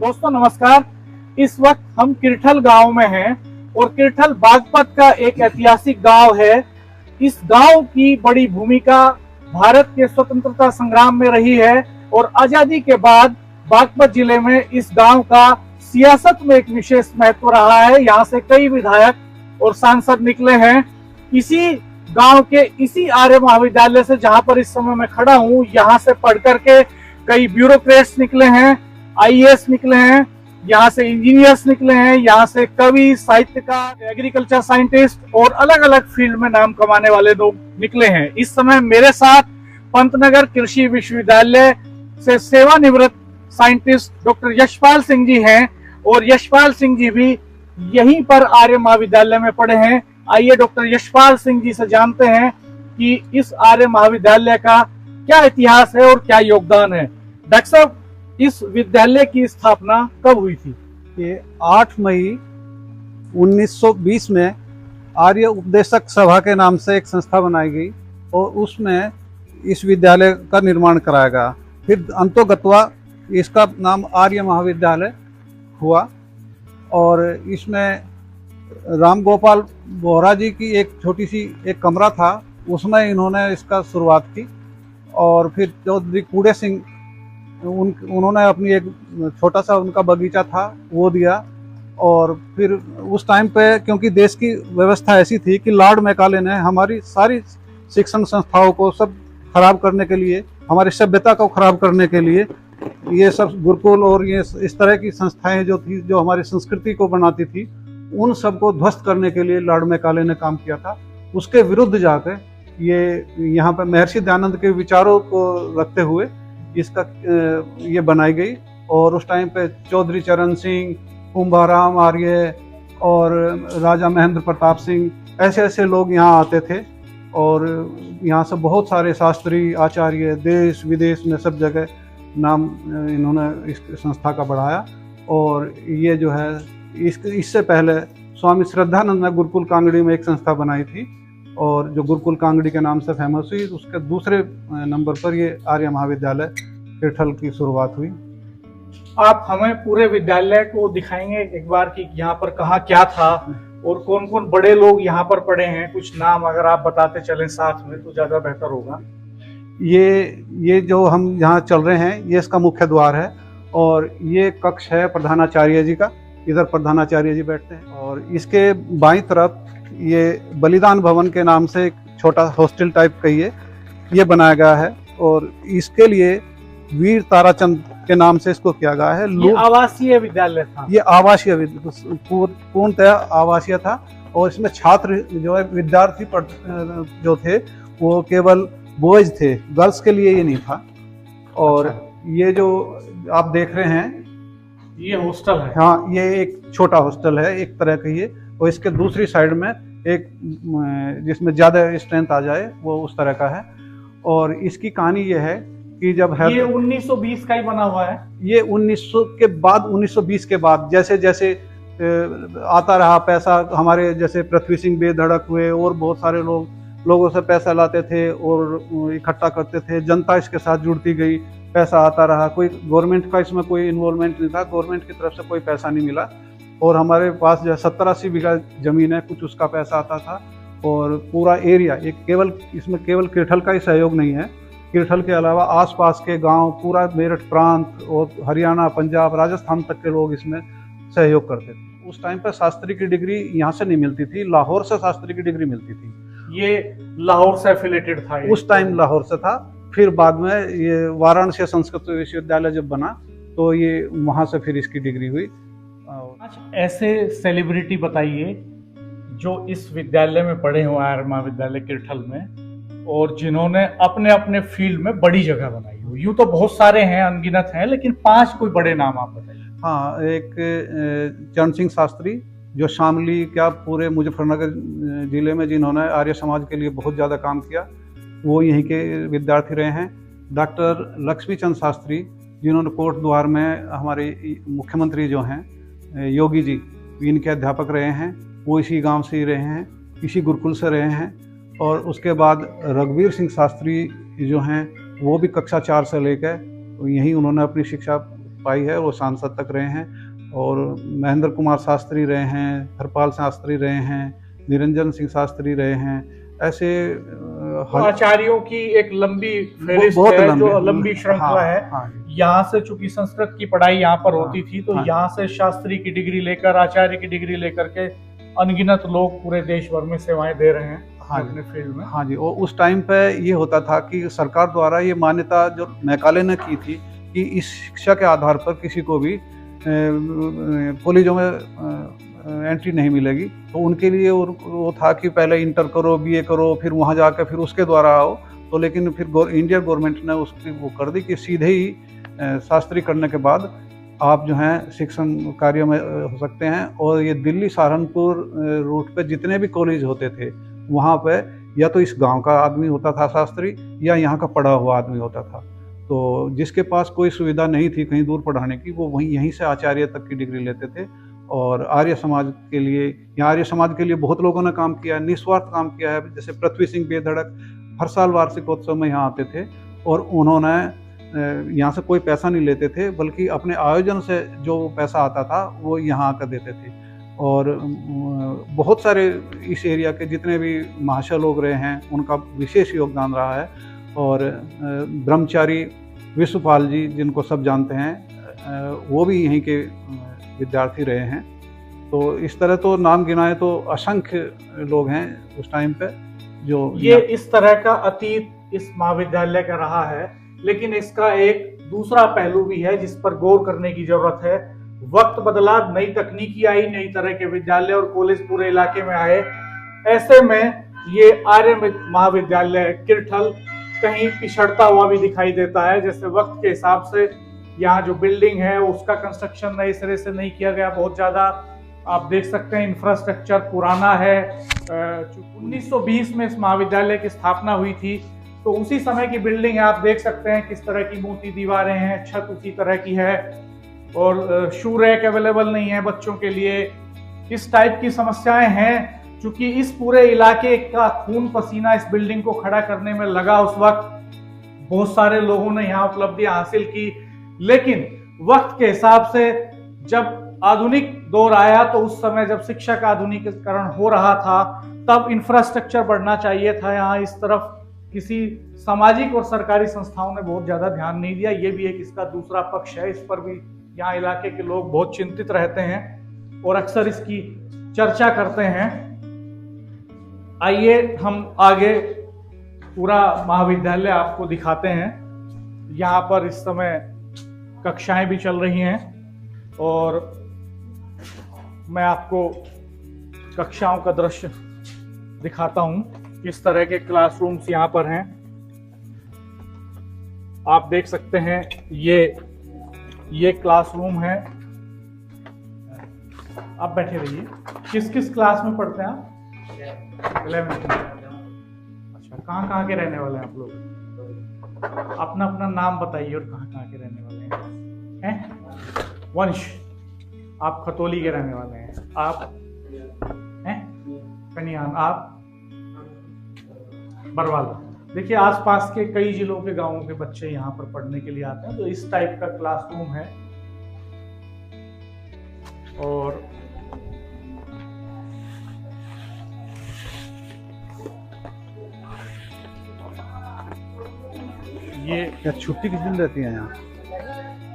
दोस्तों नमस्कार। इस वक्त हम किरठल गांव में हैं और किरठल बागपत का एक ऐतिहासिक गांव है। इस गांव की बड़ी भूमिका भारत के स्वतंत्रता संग्राम में रही है और आजादी के बाद बागपत जिले में इस गांव का सियासत में एक विशेष महत्व रहा है। यहाँ से कई विधायक और सांसद निकले हैं। इसी गांव के इसी आर्य महाविद्यालय से जहां पर इस समय मैं खड़ा हूं, यहाँ से पढ़ करके कई ब्यूरोक्रेट्स निकले हैं, आईएएस निकले हैं, यहाँ से इंजीनियर्स निकले हैं, यहाँ से कवि, साहित्यकार, एग्रीकल्चर साइंटिस्ट और अलग अलग फील्ड में नाम कमाने वाले लोग निकले हैं। इस समय मेरे साथ पंतनगर कृषि विश्वविद्यालय से सेवानिवृत्त साइंटिस्ट डॉक्टर यशपाल सिंह जी हैं और यशपाल सिंह जी भी यहीं पर आर्य महाविद्यालय में पढ़े हैं। आइए डॉक्टर यशपाल सिंह जी से जानते हैं कि इस आर्य महाविद्यालय का क्या इतिहास है और क्या योगदान है। डॉक्टर साहब, इस विद्यालय की स्थापना कब हुई थी? ये 8 मई 1920 में आर्य उपदेशक सभा के नाम से एक संस्था बनाई गई और उसमें इस विद्यालय का निर्माण कराया गया। फिर अंतोगत्वा इसका नाम आर्य महाविद्यालय हुआ और इसमें राम गोपाल बोहरा जी की एक छोटी सी एक कमरा था, उसमें इन्होंने इसका शुरुआत की। और फिर चौधरी कूड़े सिंह उन्होंने अपनी एक छोटा सा उनका बगीचा था वो दिया। और फिर उस टाइम पे क्योंकि देश की व्यवस्था ऐसी थी कि लॉर्ड मैकाले ने हमारी सारी शिक्षण संस्थाओं को सब खराब करने के लिए, हमारी सभ्यता को खराब करने के लिए ये सब गुरुकुल और ये इस तरह की संस्थाएं जो थी, जो हमारी संस्कृति को बनाती थी, उन सबको ध्वस्त करने के लिए लॉर्ड मैकाले ने काम किया था। उसके विरुद्ध जाकर ये यहाँ पे महर्षि दयानंद के विचारों को रखते हुए इसका ये बनाई गई। और उस टाइम पे चौधरी चरण सिंह, कुंभाराम आर्य और राजा महेंद्र प्रताप सिंह ऐसे ऐसे लोग यहाँ आते थे और यहाँ से बहुत सारे शास्त्री आचार्य देश विदेश में सब जगह नाम इन्होंने इस संस्था का बढ़ाया। और ये जो है इससे पहले स्वामी श्रद्धानंद ने गुरुकुल कांगड़ी में एक संस्था बनाई थी और जो गुरुकुल कांगड़ी के नाम से फेमस हुई, उसके दूसरे नंबर पर ये आर्य महाविद्यालय किरठल की शुरुआत हुई। आप हमें पूरे विद्यालय को दिखाएंगे एक बार कि यहाँ पर कहाँ क्या था और कौन कौन बड़े लोग यहाँ पर पढ़े हैं? कुछ नाम अगर आप बताते चलें साथ में तो ज्यादा बेहतर होगा। ये जो हम यहाँ चल रहे हैं ये इसका मुख्य द्वार है और ये कक्ष है प्रधानाचार्य जी का। इधर प्रधानाचार्य जी बैठते हैं और इसके बाईं तरफ ये बलिदान भवन के नाम से एक छोटा हॉस्टल टाइप कहिए ये बनाया गया है और इसके लिए वीर ताराचंद के नाम से इसको किया गया है। ये आवासीय विद्यालय था? ये आवासीय पूर्णतः आवासीय था और इसमें छात्र जो है विद्यार्थी जो थे वो केवल बॉयज थे, गर्ल्स के लिए ये नहीं था। और ये जो आप देख रहे हैं ये हॉस्टल है? हाँ, ये एक छोटा हॉस्टल है एक तरह का ये। और इसके दूसरी साइड में एक जिसमें ज़्यादा स्ट्रेंथ आ जाए वो उस तरह का है। और इसकी कहानी ये है कि जब है ये 1920 का ही बना हुआ है। ये 1900 के बाद 1920 के बाद जैसे जैसे आता रहा पैसा, हमारे जैसे पृथ्वी सिंह बेधड़क हुए और बहुत सारे लोगों से पैसा लाते थे और इकट्ठा करते थे, जनता इसके साथ जुड़ती गई, पैसा आता रहा। कोई गवर्नमेंट का इसमें कोई इन्वॉल्वमेंट नहीं था, गवर्नमेंट की तरफ से कोई पैसा नहीं मिला। और हमारे पास जो 70-80 बीघा जमीन है, कुछ उसका पैसा आता था और पूरा एरिया इसमें केवल किरठल का ही सहयोग नहीं है, किरठल के अलावा आसपास के गांव, पूरा मेरठ प्रांत और हरियाणा, पंजाब, राजस्थान तक के लोग इसमें सहयोग करते थे। उस टाइम पर शास्त्री की डिग्री यहाँ से नहीं मिलती थी, लाहौर से शास्त्री की डिग्री मिलती थी। ये लाहौर से एफिलेटेड था? उस टाइम लाहौर से था। फिर बाद में ये वाराणसी संस्कृत विश्वविद्यालय जब बना तो ये वहाँ से फिर इसकी डिग्री हुई। ऐसे सेलिब्रिटी बताइए जो इस विद्यालय में पढ़े हुए आर्य महाविद्यालय किरठल में और जिन्होंने अपने अपने फील्ड में बड़ी जगह बनाई हो। यूं तो बहुत सारे हैं, अनगिनत हैं, लेकिन 5 कोई बड़े नाम आप बताइए। हाँ, एक चरण सिंह शास्त्री जो शामली क्या पूरे मुजफ्फरनगर जिले में जिन्होंने आर्य समाज के लिए बहुत ज़्यादा काम किया, वो यहीं के विद्यार्थी रहे हैं। डॉक्टर लक्ष्मीचंद शास्त्री जिन्होंने कोट द्वार में हमारे मुख्यमंत्री जो हैं योगी जी, इनके अध्यापक रहे हैं, वो इसी गांव से ही रहे हैं, इसी गुरुकुल से रहे हैं। और उसके बाद रघुवीर सिंह शास्त्री जो हैं वो भी कक्षा 4 से लेकर यहीं उन्होंने अपनी शिक्षा पाई है, वो सांसद तक रहे हैं। और महेंद्र कुमार शास्त्री रहे हैं, हरपाल शास्त्री रहे हैं, निरंजन सिंह शास्त्री रहे हैं। ऐसे आचार्यों की एक लंबी फेरिस्त बहुत है, लंबी, जो लंबी श्रृंखला है। हाँ, यहाँ से चूंकि संस्कृत की पढ़ाई यहाँ पर होती थी, तो हाँ। यहाँ से शास्त्री की डिग्री लेकर, आचार्य की डिग्री लेकर के अनगिनत लोग पूरे देश भर में सेवाएं दे रहे हैं अपने फील्ड में। हाँ जी, और उस टाइम पे ये होता था कि सरकार द्वारा ये मान्यता जो मैकाले ने की थी कि इस शिक्षा के आधार पर किसी को भी कॉलेजों में एंट्री नहीं मिलेगी। तो उनके लिए वो था कि पहले इंटर करो, बीए करो, फिर वहाँ जाकर फिर उसके द्वारा आओ। तो लेकिन फिर इंडियन गवर्नमेंट ने उसकी वो कर दी कि सीधे ही शास्त्री करने के बाद आप जो हैं शिक्षण कार्य में हो सकते हैं। और ये दिल्ली सहारनपुर रूट पे जितने भी कॉलेज होते थे, वहाँ पे या तो इस गांव का आदमी होता था शास्त्री, या यहाँ का पढ़ा हुआ आदमी होता था। तो जिसके पास कोई सुविधा नहीं थी कहीं दूर पढ़ाने की, वो वहीं यहीं से आचार्य तक की डिग्री लेते थे। और आर्य समाज के लिए, यहाँ आर्य समाज के लिए बहुत लोगों ने काम किया, निस्वार्थ काम किया है। जैसे पृथ्वी सिंह बेधड़क हर साल वार्षिकोत्सव में यहाँ आते थे, और उन्होंने यहाँ से कोई पैसा नहीं लेते थे, बल्कि अपने आयोजन से जो पैसा आता था वो यहाँ आकर देते थे। और बहुत सारे इस एरिया के जितने भी महाशय लोग रहे हैं, उनका विशेष योगदान रहा है। और ब्रह्मचारी विश्वपाल जी, जिनको सब जानते हैं, वो भी यहीं के विद्यार्थी रहे हैं। तो इस तरह तो नाम गिनाए तो असंख्य लोग हैं उस टाइम पे जो ये इस तरह का अतीत इस महाविद्यालय का रहा है। लेकिन इसका एक दूसरा पहलू भी है जिस पर गौर करने की जरूरत है। वक्त बदला, नई तकनीकी आई, नई तरह के विद्यालय और कॉलेज पूरे इलाके में आए। ऐसे में ये आर्य महाविद्यालय किरठल कहीं पिछड़ता हुआ भी दिखाई देता है। जैसे वक्त के हिसाब से यहाँ जो बिल्डिंग है उसका कंस्ट्रक्शन नए सिरे से नहीं किया गया बहुत ज्यादा। आप देख सकते हैं इंफ्रास्ट्रक्चर पुराना है। 1920 में इस महाविद्यालय की स्थापना हुई थी, तो उसी समय की बिल्डिंग है। आप देख सकते हैं किस तरह की मोटी दीवारें हैं, छत उसी तरह की है, और शू रैक अवेलेबल नहीं है बच्चों के लिए। इस टाइप की समस्याएं हैं। चूंकि इस पूरे इलाके का खून पसीना इस बिल्डिंग को खड़ा करने में लगा उस वक्त, बहुत सारे लोगों ने यहाँ उपलब्धियां हासिल की। लेकिन वक्त के हिसाब से जब आधुनिक दौर आया, तो उस समय जब शिक्षा का आधुनिकीकरण हो रहा था, तब इंफ्रास्ट्रक्चर बढ़ना चाहिए था। यहाँ इस तरफ किसी सामाजिक और सरकारी संस्थाओं ने बहुत ज्यादा ध्यान नहीं दिया। ये भी एक इसका दूसरा पक्ष है। इस पर भी यहाँ इलाके के लोग बहुत चिंतित रहते हैं और अक्सर इसकी चर्चा करते हैं। आइए हम आगे पूरा महाविद्यालय आपको दिखाते हैं। यहाँ पर इस समय कक्षाएं भी चल रही हैं, और मैं आपको कक्षाओं का दृश्य दिखाता हूं। किस तरह के क्लासरूम्स यहाँ पर हैं आप देख सकते हैं। ये क्लासरूम है। आप बैठे रहिए। किस किस क्लास में पढ़ते हैं आप? 11th में। अच्छा, कहाँ के रहने वाले हैं आप लोग? अपना अपना नाम बताइए और कहाँ के रहने वाले हैं? वंश, आप खतौली के रहने वाले हैं। आप हैं कन्यान, आप बरवाला। देखिए, आसपास के कई जिलों के गांवों के बच्चे यहाँ पर पढ़ने के लिए आते हैं। तो इस टाइप का क्लासरूम है। और ये क्या छुट्टी किस दिन रहती है यहाँ?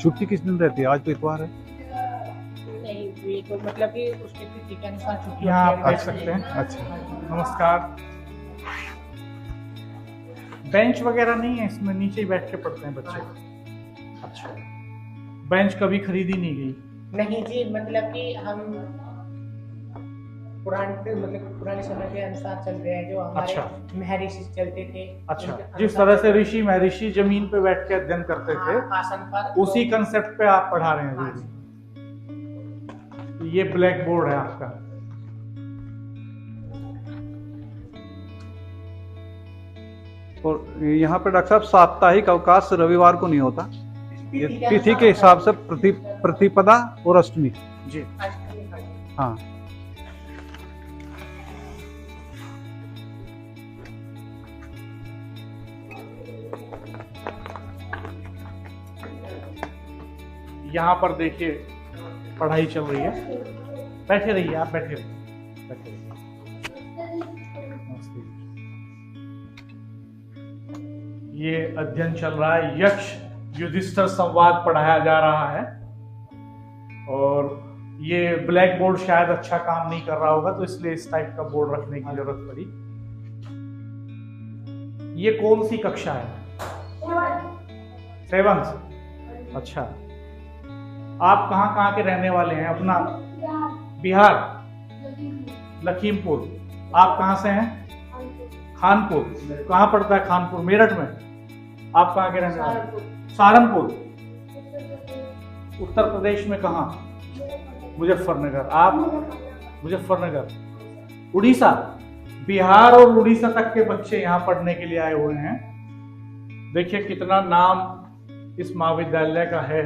छुट्टी किस दिन रहती है? आज तो इतवार है। नहीं, ये तो मतलब कि उसके तिथि के अनुसार छुट्टी यहाँ आप होती है। देख सकते हैं। अच्छा, नमस्कार। बेंच वगैरह नहीं है इसमें, नीचे ही बैठ के पढ़ते हैं बच्चे। अच्छा, बेंच कभी खरीदी नहीं गई? नहीं जी, मतलब कि हम पुराने समय के अनुसार चल रहे हैं, जो हमारे अच्छा। महर्षि चलते थे। अच्छा, उनके जिस तरह से ऋषि महर्षि जमीन पे बैठ के अध्ययन करते थे, आसन पर, उसी कंसेप्ट पे आप पढ़ा रहे हैं। हाँ जी। ये ब्लैक बोर्ड है आपका। और यहाँ पे डॉक्टर साहब साप्ताहिक अवकाश रविवार को नहीं होता। ये तिथि के हिसाब से प्रतिपदा और अष्टमी। जी। हाँ, यहाँ पर देखिए पढ़ाई चल रही है। बैठे रहिए, आप बैठे रहिए, बैठे रहिए। नमस्ते। ये अध्ययन चल रहा है, यक्ष युधिष्ठिर संवाद पढ़ाया जा रहा है। और ये ब्लैक बोर्ड शायद अच्छा काम नहीं कर रहा होगा, तो इसलिए इस टाइप का बोर्ड रखने की जरूरत पड़ी। ये कौन सी कक्षा है? 7th। अच्छा, आप कहाँ कहाँ के रहने वाले हैं? अपना बिहार, लखीमपुर। आप कहाँ से हैं? खानपुर। कहाँ पड़ता है खानपुर? मेरठ में। आप कहाँ के रहने वाले? सहारनपुर। उत्तर प्रदेश में कहाँ? मुजफ्फरनगर। आप? मुजफ्फरनगर। उड़ीसा। बिहार और उड़ीसा तक के बच्चे यहाँ पढ़ने के लिए आए हुए हैं। देखिए कितना नाम इस महाविद्यालय का है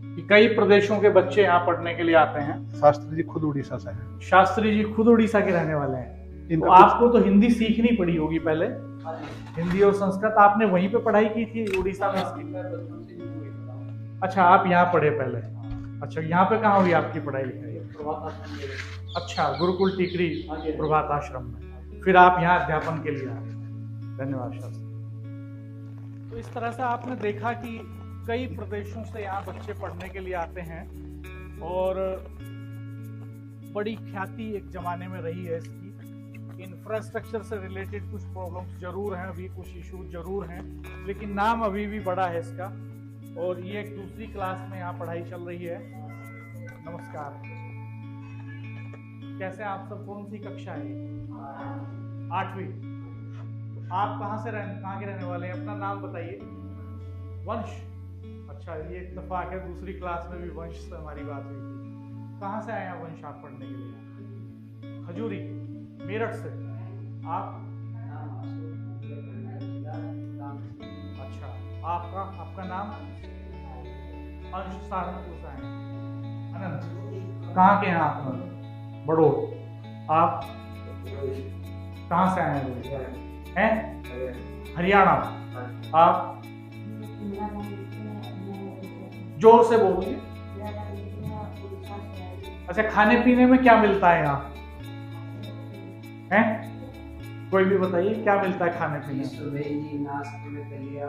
कि कई प्रदेशों के बच्चे यहाँ पढ़ने के लिए आते हैं। शास्त्री जी खुद उड़ीसा से हैं। शास्त्री जी खुद उड़ीसा के रहने वाले हैं। तो आपको तो हिंदी सीखनी पड़ी होगी पहले, हिंदी और संस्कृत आपने वहीं पे पढ़ाई की थी उड़ीसा में? अच्छा, आप यहाँ पढ़े पहले। अच्छा, यहाँ पे कहाँ हुई आपकी पढ़ाई लिखाई? अच्छा, गुरुकुल टिकरी प्रभात आश्रम में। फिर आप यहाँ अध्यापन के लिए आए। धन्यवाद शास्त्री। तो इस तरह से आपने देखा कि कई प्रदेशों से यहाँ बच्चे पढ़ने के लिए आते हैं और बड़ी ख्याति एक जमाने में रही है इसकी। इंफ्रास्ट्रक्चर से रिलेटेड कुछ प्रॉब्लम्स जरूर हैं, अभी कुछ इशू जरूर हैं, लेकिन नाम अभी भी बड़ा है इसका। और ये एक दूसरी क्लास में यहाँ पढ़ाई चल रही है। नमस्कार, कैसे आप सब? कौन सी कक्षा है? 8वीं। तो आप कहाँ के रहने वाले हैं? अपना नाम बताइए। वंश। अच्छा, ये इत्तेफाक है, दूसरी क्लास में भी वंश से हमारी बात हुई थी। कहाँ से आए हैं वंश आप पढ़ने के लिए? खजूरी, मेरठ से। आप? अच्छा, आपका नाम? अंश, सहारनपुर से आए हैं। अनंत, कहाँ के हैं आप? बड़ोद। आप कहाँ से आए हैं? हरियाणा। आप? जोर से बोलिए। अच्छा, खाने पीने में क्या मिलता है यहाँ? हैं? कोई भी बताइए, क्या मिलता है खाने पीने में? नाश्ते में दलिया।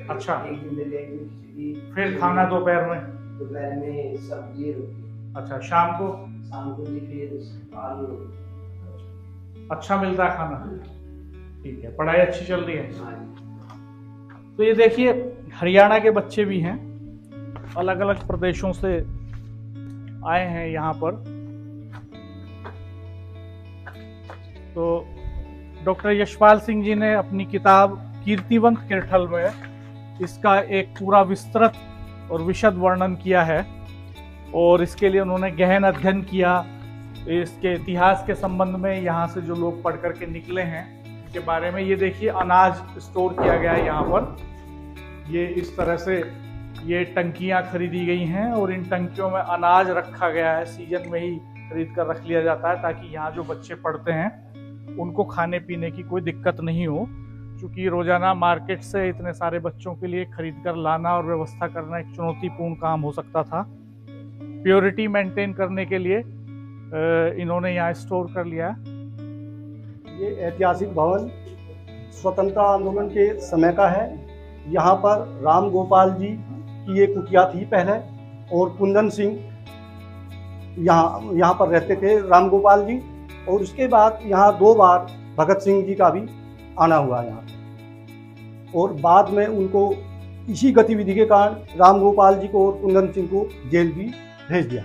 अच्छा, एक दिन दलिया की खिचड़ी। फिर खाना दोपहर में? दोपहर में सब्जी रोटी। अच्छा, शाम को? शाम को भी फिर आलू। अच्छा मिलता है खाना? ठीक है, पढ़ाई अच्छी चल रही है? तो ये देखिए हरियाणा के बच्चे भी हैं, अलग अलग प्रदेशों से आए हैं यहाँ पर। तो डॉक्टर यशपाल सिंह जी ने अपनी किताब कीर्तिवंत किरठल में इसका एक पूरा विस्तृत और विशद वर्णन किया है। और इसके लिए उन्होंने गहन अध्ययन किया इसके इतिहास के संबंध में, यहाँ से जो लोग पढ़ करके निकले हैं के बारे में। ये देखिए अनाज स्टोर किया गया है यहाँ पर। ये इस तरह से ये टंकियाँ खरीदी गई हैं और इन टंकियों में अनाज रखा गया है। सीजन में ही खरीद कर रख लिया जाता है ताकि यहाँ जो बच्चे पढ़ते हैं उनको खाने पीने की कोई दिक्कत नहीं हो। क्योंकि रोजाना मार्केट से इतने सारे बच्चों के लिए खरीद कर लाना और व्यवस्था करना एक चुनौतीपूर्ण काम हो सकता था। प्योरिटी मेंटेन करने के लिए इन्होंने यहाँ स्टोर कर लिया। ये ऐतिहासिक भवन स्वतंत्रता आंदोलन के समय का है। यहाँ पर राम गोपाल जी की एक कुटिया थी पहले, और कुंदन सिंह यहाँ पर रहते थे, राम गोपाल जी। और उसके बाद यहाँ 2 बार भगत सिंह जी का भी आना हुआ यहाँ, और बाद में उनको इसी गतिविधि के कारण राम गोपाल जी को और कुंदन सिंह को जेल भी भेज दिया।